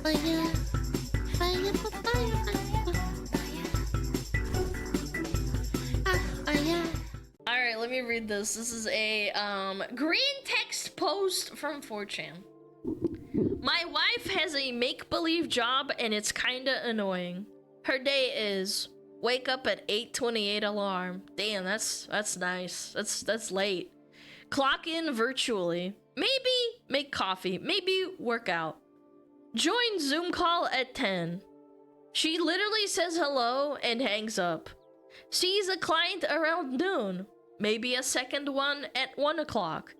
fire, fire, fire, fire. Alright, let me read this. This is a green text post from 4chan. My wife has a make-believe job and it's kinda annoying. Her day is wake up at 8:28 alarm. Damn, that's nice. That's late. Clock in virtually. Maybe make coffee. Maybe work out. Join Zoom call at 10. She literally says hello and hangs up. Sees a client around noon. Maybe a second one at 1 o'clock.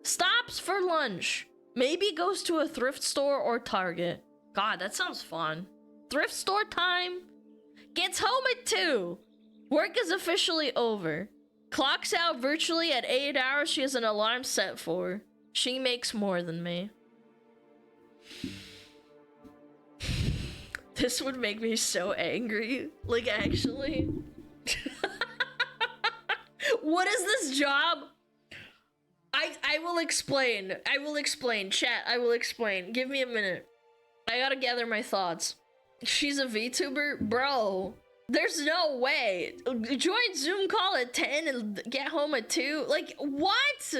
Stops for lunch. Maybe goes to a thrift store or Target. God, that sounds fun. Thrift store time. Gets home at 2. Work is officially over. Clocks out virtually at 8 hours she has an alarm set for. She makes more than me. This would make me so angry. Like, actually. What is this job? I will explain. I will explain. Chat, I will explain. Give me a minute. I gotta gather my thoughts. She's a VTuber? Bro, there's no way. Join Zoom call at 10 and get home at 2? Like, what?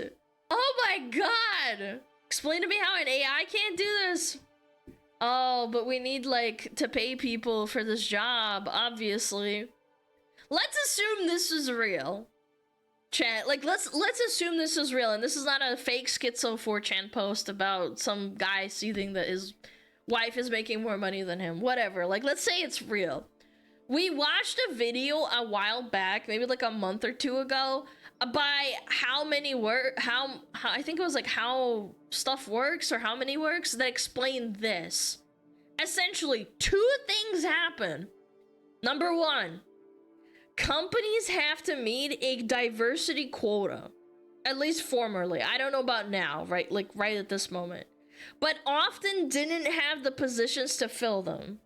Oh my god. Explain to me how an AI can't do this. Oh, but we need, like, to pay people for this job, obviously. Let's assume this is real. Chat, like, let's assume this is real, and this is not a fake schizo 4chan post about some guy seething that his wife is making more money than him. Whatever. Like, let's say it's real. We watched a video a while back, maybe like a month or two ago, by how I think it was like how stuff works or how many works that explained this. Essentially, 2 things happen. Number 1, companies have to meet a diversity quota, at least formerly. I don't know about now, right? Like right at this moment, but often didn't have the positions to fill them.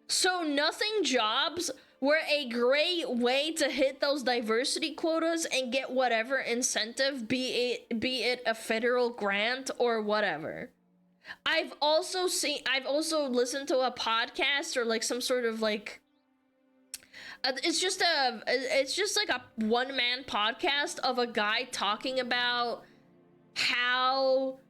So nothing jobs were a great way to hit those diversity quotas and get whatever incentive, be it a federal grant or whatever. I've also listened to a podcast or like some sort of like it's just like a one-man podcast of a guy talking about how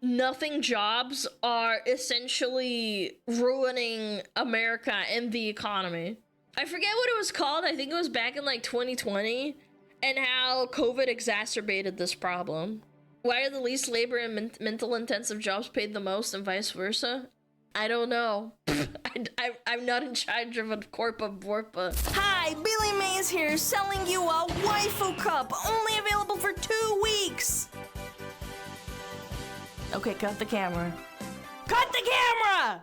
nothing jobs are essentially ruining America and the economy. I forget what it was called. I think it was back in like 2020, and how COVID exacerbated this problem. Why are the least labor and mental intensive jobs paid the most and vice versa? I don't know. I'm not in charge of a Corpa Borpa. Hi, Billy Mays here, selling you a waifu cup, only available for 2 weeks. Okay, cut the camera. Cut the camera!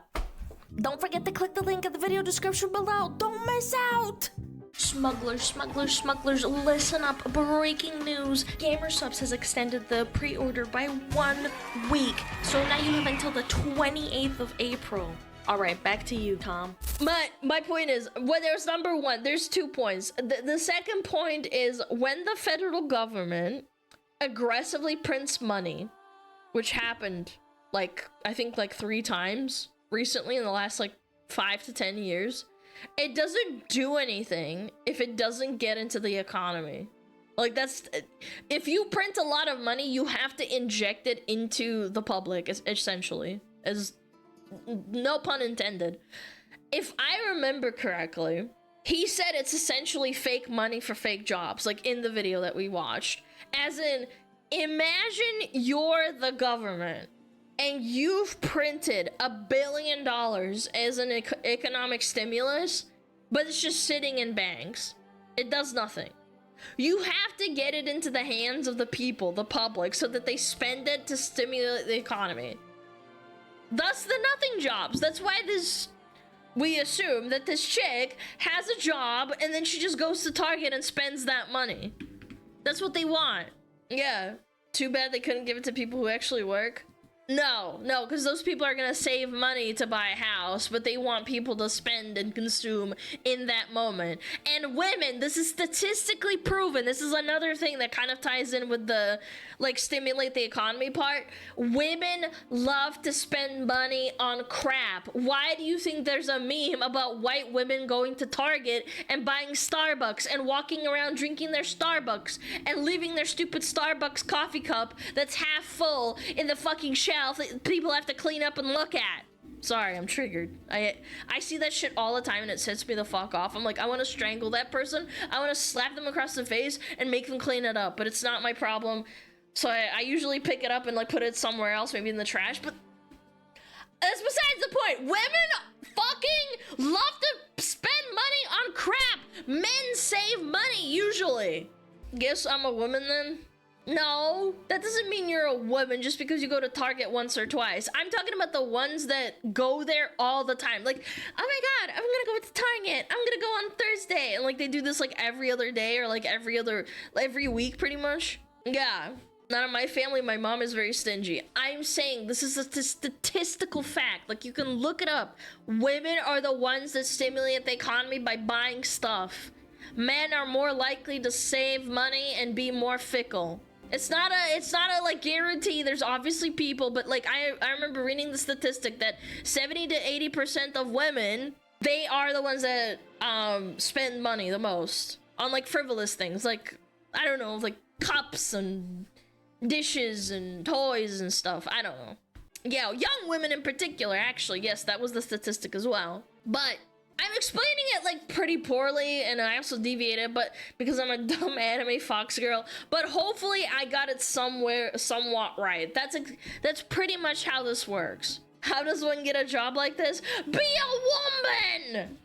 Don't forget to click the link in the video description below. Don't miss out! Smugglers, listen up. Breaking news. Gamersubs has extended the pre-order by 1 week. So now you have until the 28th of April. All right, back to you, Tom. My point is, well, there's number 1. There's 2 points. The second point is when the federal government aggressively prints money, which happened, like, I think like 3 times recently in the last like 5 to 10 years, it doesn't do anything if it doesn't get into the economy. Like, that's, if you print a lot of money, you have to inject it into the public, essentially, as no pun intended. If I remember correctly, he said it's essentially fake money for fake jobs, like in the video that we watched. As in, imagine you're the government and you've printed $1 billion as an economic stimulus, but it's just sitting in banks. It does nothing. You have to get it into the hands of the people, the public, so that they spend it to stimulate the economy. Thus the nothing jobs. That's why we assume that this chick has a job and then she just goes to Target and spends that money. That's what they want. Yeah. Too bad they couldn't give it to people who actually work. No, because those people are gonna save money to buy a house, but they want people to spend and consume in that moment. And women, this is statistically proven. This is another thing that kind of ties in with the, like, stimulate the economy part. Women love to spend money on crap. Why do you think there's a meme about white women going to Target and buying Starbucks and walking around drinking their Starbucks and leaving their stupid Starbucks coffee cup that's half full in the fucking shelf that people have to clean up and look at? Sorry, I'm triggered. I see that shit all the time and it sets me the fuck off. I'm like, I want to strangle that person. I want to slap them across the face and make them clean it up, but it's not my problem. So I usually pick it up and like put it somewhere else, maybe in the trash, but that's besides the point. Women fucking love to spend money on crap. Men save money usually. Guess I'm a woman then? No, that doesn't mean you're a woman just because you go to Target once or twice. I'm talking about the ones that go there all the time. Like, oh my god, I'm gonna go to Target. I'm gonna go on Thursday. And like they do this like every other day or like every week pretty much. Yeah. Not in my family, my mom is very stingy. I'm saying this is a statistical fact. Like, you can look it up. Women are the ones that stimulate the economy by buying stuff. Men are more likely to save money and be more fickle. It's not a like guarantee. There's obviously people, but like I remember reading the statistic that 70 to 80% of women, they are the ones that spend money the most on like frivolous things. Like, I don't know, like cups and dishes and toys and stuff. I don't know. Yeah, young women in particular, actually. Yes, that was the statistic as well. But I'm explaining it like pretty poorly, and I also deviated, but because I'm a dumb anime fox girl. But hopefully I got it somewhat right. That's pretty much how this works. How does one get a job like this? Be a woman!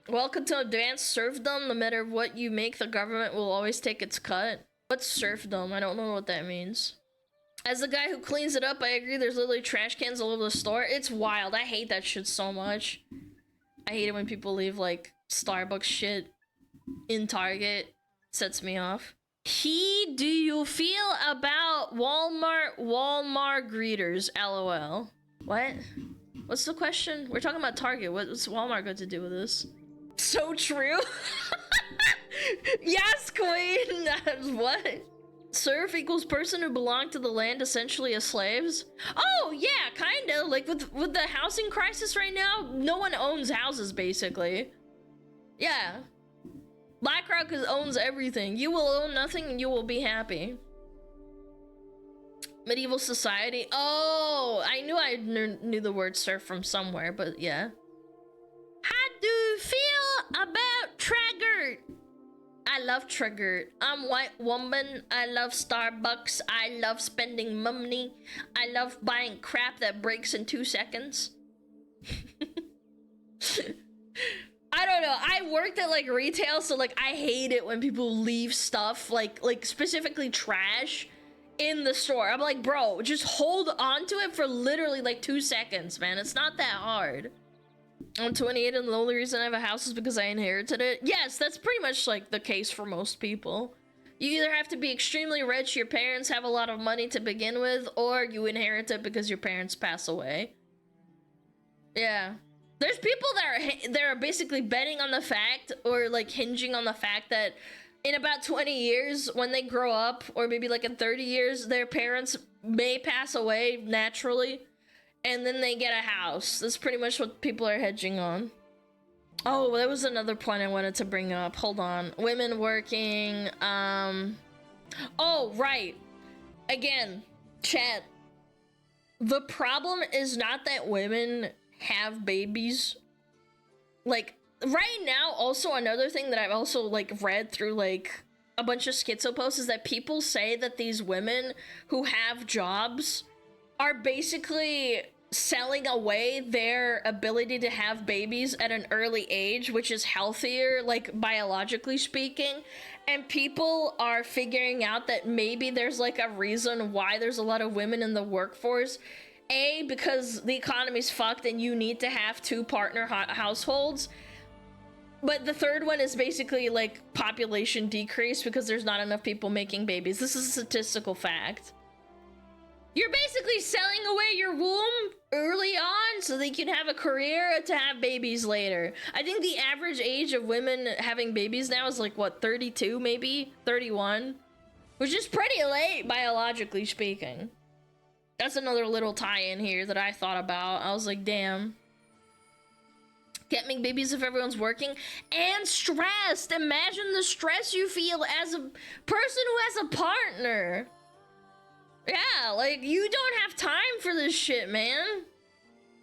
Welcome to advanced serfdom. No matter what you make, the government will always take its cut. What's serfdom? I don't know what that means. As the guy who cleans it up, I agree there's literally trash cans all over the store. It's wild. I hate that shit so much. I hate it when people leave like Starbucks shit in Target. It sets me off. Do you feel about Walmart greeters? LOL. What? What's the question? We're talking about Target. What's Walmart got to do with this? So true. Yes, queen. What? Serf equals person who belong to the land, essentially as slaves. Oh yeah, kinda. Like with the housing crisis right now, no one owns houses basically. Yeah, BlackRock owns everything. You will own nothing and you will be happy. Medieval society. Oh, I knew I knew the word serf from somewhere, but yeah. How do you feel about Traggart? I love Traggart. I'm white woman. I love Starbucks. I love spending money. I love buying crap that breaks in 2 seconds. I don't know. I worked at like retail, so like I hate it when people leave stuff like specifically trash in the store. I'm like, bro, just hold on to it for literally like 2 seconds, man. It's not that hard. I'm 28 and the only reason I have a house is because I inherited it. Yes, that's pretty much like the case for most people. You either have to be extremely rich, your parents have a lot of money to begin with, or you inherit it because your parents pass away. Yeah. There's people that are basically betting on the fact, or like hinging on the fact that in about 20 years, when they grow up, or maybe like in 30 years, their parents may pass away naturally. And then they get a house. That's pretty much what people are hedging on. Oh, that was another point I wanted to bring up. Hold on. Women working. Oh, right. Again, chat. The problem is not that women have babies. Like, right now, also another thing that I've also, like, read through, like, a bunch of schizo posts is that people say that these women who have jobs are basically selling away their ability to have babies at an early age, which is healthier, like biologically speaking, and people are figuring out that maybe there's like a reason why there's a lot of women in the workforce. A, because the economy's fucked and you need to have 2 partner households, but the third one is basically like population decrease because there's not enough people making babies. This is a statistical fact. You're basically selling away your womb early on so they can have a career to have babies later. I think the average age of women having babies now is like, what, 32 maybe? 31? Which is pretty late, biologically speaking. That's another little tie-in here that I thought about. I was like, damn. Can't make babies if everyone's working and stressed. Imagine the stress you feel as a person who has a partner. Yeah, like, you don't have time for this shit, man.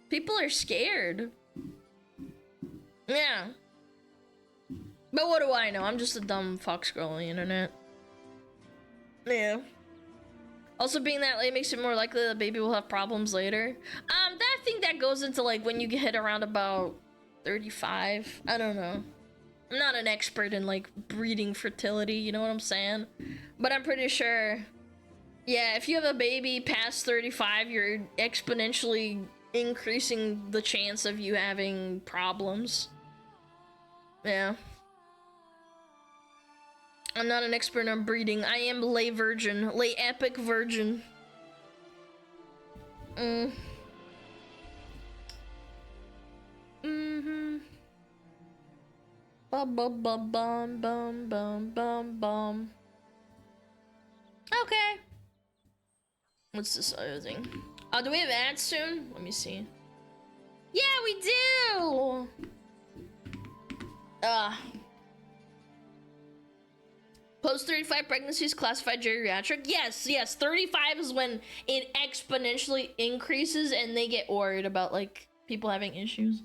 People are scared. Yeah. But what do I know? I'm just a dumb fuck scrolling the internet. Yeah. Also, being that late makes it more likely that the baby will have problems later. I think that goes into, like, when you hit around about 35. I don't know. I'm not an expert in, like, breeding fertility, you know what I'm saying? But I'm pretty sure... Yeah, if you have a baby past 35, you're exponentially increasing the chance of you having problems. Yeah. I'm not an expert on breeding. I am lay virgin. Lay epic virgin. Bum bum bum bum bum bum bum bum. Okay. What's this other thing? Oh, do we have ads soon? Let me see. Yeah, we do! Post 35 pregnancies classified geriatric? Yes, yes. 35 is when it exponentially increases and they get worried about, like, people having issues.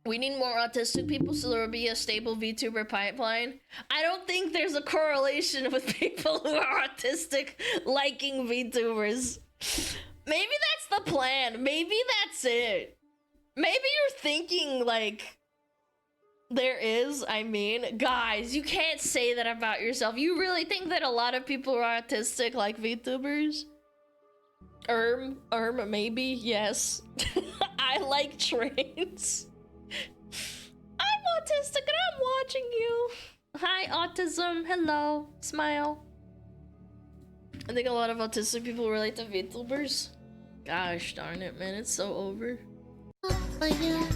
We need more autistic people so there will be a stable VTuber pipeline. I don't think there's a correlation with people who are autistic liking VTubers. Maybe that's the plan. Maybe that's it. Maybe you're thinking, like, there is. I mean, guys, you can't say that about yourself. You really think that a lot of people who are autistic like VTubers? Maybe, yes. I like trains. I'm autistic and I'm watching you. Hi, autism. Hello. Smile. I think a lot of autistic people relate to VTubers. Gosh darn it, man. It's so over. Oh, yeah.